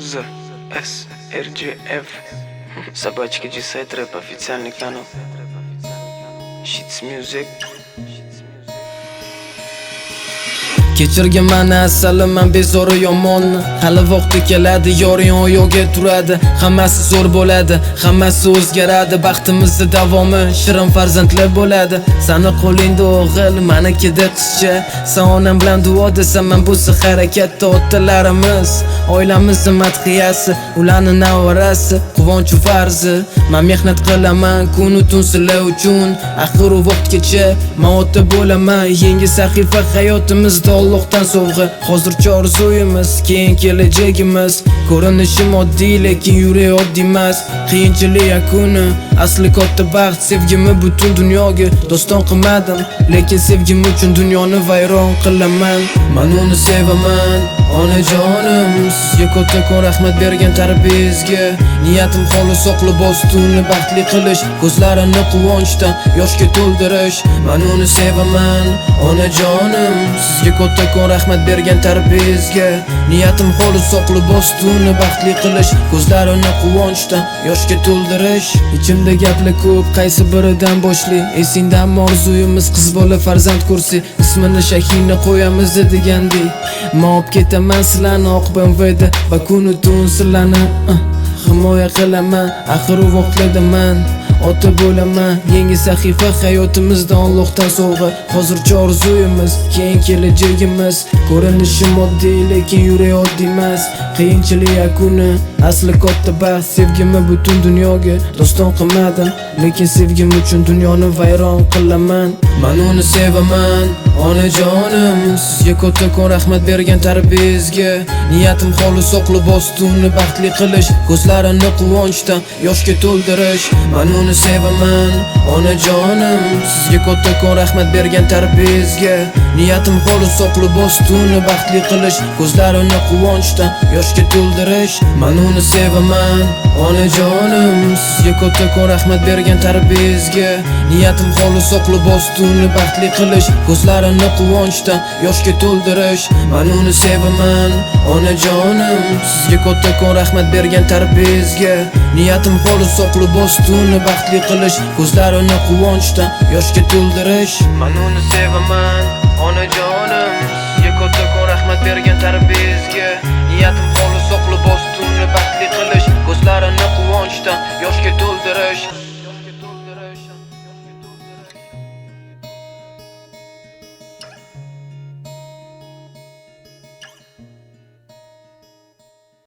Z, S, R, G, F. Собачки G-Side Rap, официальный канал. Shits Music. Kechirgin mani asali, men bezori yomonni. Hali vaqti keladi, yoring oyoqga turadi. Hammasi zo'r bo'ladi, hammasi o'zgaradi. Baxtimizda davomi, shirin farzandlar bo'ladi. Sani qo'lingda o'g'il, menikida qizcha. Sen onam bilan duo desam, men bu harakatda otalarimiz, oilamizning madhiyasi, ularning navorasi, quvonch farzi. Men mehnat qilaman, kunu tun sizlar uchun. Axir u vaqtgacha men ota bo'laman. Yangi sahifa hayotimizda Allohdan sovg'a. Hozircha orzuyimiz, keyin kelajagimiz. Ko'rinishi oddiy, lekin yuragi oddiy emas. Qiyinchilik yakuni, asli katta baxt. Sevgimni butun dunyoga doston qilmadim, lekin sevgim uchun dunyoni vayron qilaman. Men uni sevaman, onajonim. Sizga kattakon rahmat bergan tarbiyangizga. Niyatim xolis oqlib ostuni baxtli qilish, ko'zlarini quvonchdan yoshga to'ldirish. Men uni sevaman, onajonim. Sizga kattakon rahmat bergan tarbiyangizga. Niyatim xolis oqlib ostuni baxtli qilish, ko'zlarini quvonchdan yoshga to'ldirish. Ichimda gaplar ko'p, qaysi biridan boshli? Esingdanmi orzuyimiz qiz bola farzand ko'rsa, ismini Shahina qo'yamiz degandek. Men olib ketaman sizlarni oq BMWda va kunu tun sizlarni himoya qilaman. Axir u vaqtlarda men ota bo'laman. Yangi sahifa hayotimizda Allohdan sovg'a. Hozircha orzuyimiz, keyin kelajagimiz. Ko'rinishi oddiy, lekin yuragi oddiy emas. Qiyinchilik yakuni, asli katta baxt. Sevgimni butun dunyoga doston qilmadim, lekin sevgim uchun dunyoni vayron qilaman. Men uni sevaman, onajonim. Sizga kattakon rahmat bergan tarbiyangizga. Niyatim xolis oqlib ostuni baxtli qilish, ko'zlarini quvonchdan yoshga to'ldirish. Men uni sevaman, onajonim. Sizga kattakon rahmat bergan tarbiyangizga. Niyatim xolis oqlib ostuni baxtli qilish, ko'zlarini quvonchdan yoshga to'ldirish. Men uni sevaman, onajonim. Sizga kattakon rahmat bergan tarbiyangizga. Niyatim xolis oqlib ostuni baxtli qilish, ko'zlarini quvonchdan yoshga to'ldirish. Men uni sevaman, onajonim. Sizga kattakon rahmat bergan tarbiyangizga. Niyatim xolis oqlib ostuni baxtli qilish, ko'zlarini quvonchdan yoshga to'ldirish. Men uni sevaman, onajonim. Sizga kattakon rahmat bergan tarbiyangizga. Niyatim xolis oqlib ostuni baxtli qilish, ko'zlarini quvonchdan yoshga to'ldirish.